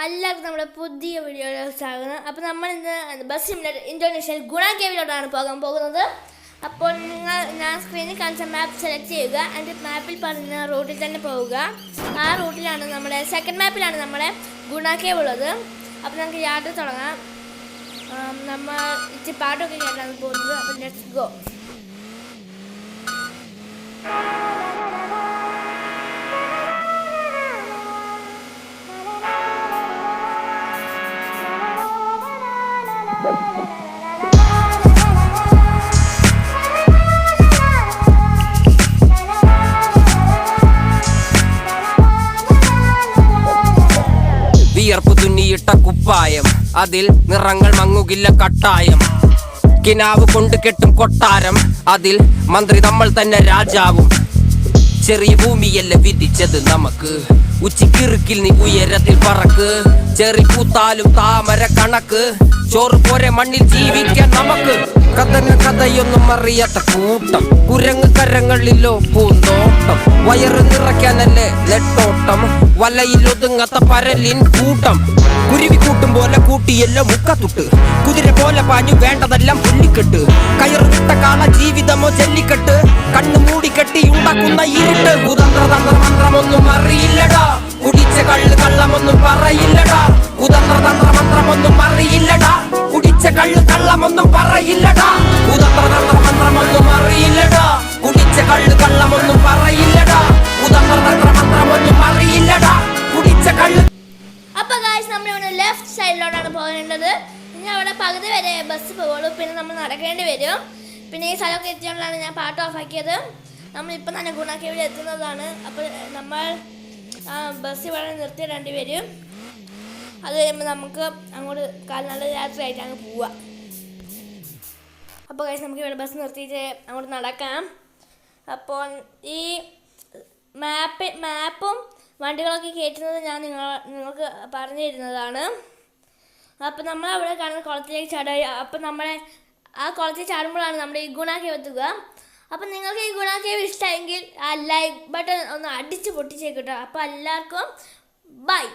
എല്ലാവർക്കും നമ്മുടെ പുതിയ വീഡിയോയിലേക്ക് സ്വാഗതം. അപ്പോൾ നമ്മൾ ഇന്ന് ബസ് സിമുലേറ്റർ ഇന്തോനേഷ്യയിൽ ഗുണ കേവിലോട്ടാണ് പോകാൻ പോകുന്നത്. അപ്പോൾ ഞാൻ സ്ക്രീനിൽ കാണിച്ച മാപ്പ് സെലക്ട് ചെയ്യുക. അതിൻ്റെ മാപ്പിൽ പറഞ്ഞ റൂട്ടിൽ തന്നെ പോവുക. ആ റൂട്ടിലാണ് നമ്മുടെ സെക്കൻഡ് മാപ്പിലാണ് നമ്മുടെ ഗുണ കേവ് ഉള്ളത്. അപ്പോൾ നമുക്ക് യാത്ര തുടങ്ങാം. നമ്മൾ ഇച്ചിരി പാട്ടൊക്കെ കേട്ടാണ് പോകുന്നത്. അപ്പോൾ ലെറ്റ്സ് ഗോ. വിയർപ്പ് തുന്നിയിട്ട കുപ്പായം, അതിൽ നിറങ്ങൾ മങ്ങുകില്ല കട്ടായം. കിനാവ് കൊണ്ട് കെട്ടും കൊട്ടാരം, അതിൽ മന്ത്രി നമ്മൾ തന്നെ രാജാവും. ചെറിയ ഭൂമിയല്ല വിധിച്ചത് നമുക്ക്, ഉച്ചിക്കിറുക്കിൽ നീ ഉയരത്തിൽ പറക്ക്. ചെറി പൂത്താലും താമര കണക്ക്, ചോറ് പോരെ മണ്ണിൽ ജീവിക്കാൻ നമുക്ക്. കഥയൊന്നും അറിയാത്ത കൂട്ടം, കുരങ്ങ് കരങ്ങളിലോ പൂന്തോട്ടം. വയറ് നിറയ്ക്കാനല്ലേ നെട്ടോട്ടം, വലയിൽ ഒതുങ്ങാത്ത പരലിൻ കൂട്ടം. കുരുവി കൂട്ടും പോലെ കൂട്ടിയല്ലോ മുക്കത്തുട്ട്, കുതിര പോലെ പാഞ്ഞു വേണ്ടതെല്ലാം പുല്ലിക്കെട്ട്. കയറ് വിട്ട കാള ജീവിതമോ ജല്ലിക്കെട്ട്, കണ്ണു മൂടിക്കെട്ടി ഉണ്ടാക്കുന്ന ഇരുട്ട്. കുതന്ത്രതന്ത്രമന്ത്രമൊന്നും അറിയില്ലടാ, കുടിച്ച കള്ള് കള്ളമൊന്നും പറയില്ലടാ. കുതന്ത്രതന്ത്രമന്ത്രമൊന്നും അറിയില്ലടാ, കുടിച്ച കള്ള് കള്ളമൊന്നും പറയില്ലടാ. കുതന്ത്രതന്ത്രമന്ത്രമൊന്നും അറിയില്ലടാ, കുടിച്ച കള്ള് കള്ളമൊന്നും പറയില്ലടാ. കുതന്ത്രതന്ത്രമന്ത്രമൊന്നും അറിയില്ലടാ, കുടിച്ച കള്ള്. അപ്പോൾ ഗായ്സ്, നമ്മളിവിടെ ലെഫ്റ്റ് സൈഡിലോട്ടാണ് പോകേണ്ടത്. ഇനി അവിടെ പകുതി വരെ ബസ് പോകുള്ളൂ, പിന്നെ നമ്മൾ നടക്കേണ്ടി വരും. പിന്നെ ഈ സ്ഥലമൊക്കെ എത്തിയോണ്ടാണ് ഞാൻ പാട്ട് ഓഫാക്കിയത്. നമ്മളിപ്പം തന്നെ ഗുണ കേവിൽ എത്തുന്നതാണ്. അപ്പോൾ നമ്മൾ ബസ് ഇവിടെ നിർത്തിയിടേണ്ടി വരും. അത് കഴിയുമ്പോൾ നമുക്ക് അങ്ങോട്ട് കാൽനട യാത്രയായിട്ട് അങ്ങ് പോവാം. അപ്പോൾ ഗായ്സ്, നമുക്ക് ഇവിടെ ബസ് നിർത്തിയിട്ട് അങ്ങോട്ട് നടക്കാം. അപ്പോൾ ഈ മാപ്പും വണ്ടികളൊക്കെ കയറ്റുന്നത് ഞാൻ നിങ്ങൾക്ക് പറഞ്ഞു തരുന്നതാണ്. അപ്പോൾ നമ്മളവിടെ കാണുന്ന കുളത്തിലേക്ക് ചാടുക. അപ്പോൾ നമ്മളെ ആ കുളത്തിൽ ചാടുമ്പോഴാണ് നമ്മുടെ ഈ ഗുണ കേവ് എത്തുക. അപ്പം നിങ്ങൾക്ക് ഈ ഗുണ കേവ് ഇഷ്ടമെങ്കിൽ ആ ലൈക്ക് ബട്ടൺ ഒന്ന് അടിച്ച് പൊട്ടിച്ചേക്കട്ടോ. അപ്പോൾ എല്ലാവർക്കും ബൈ.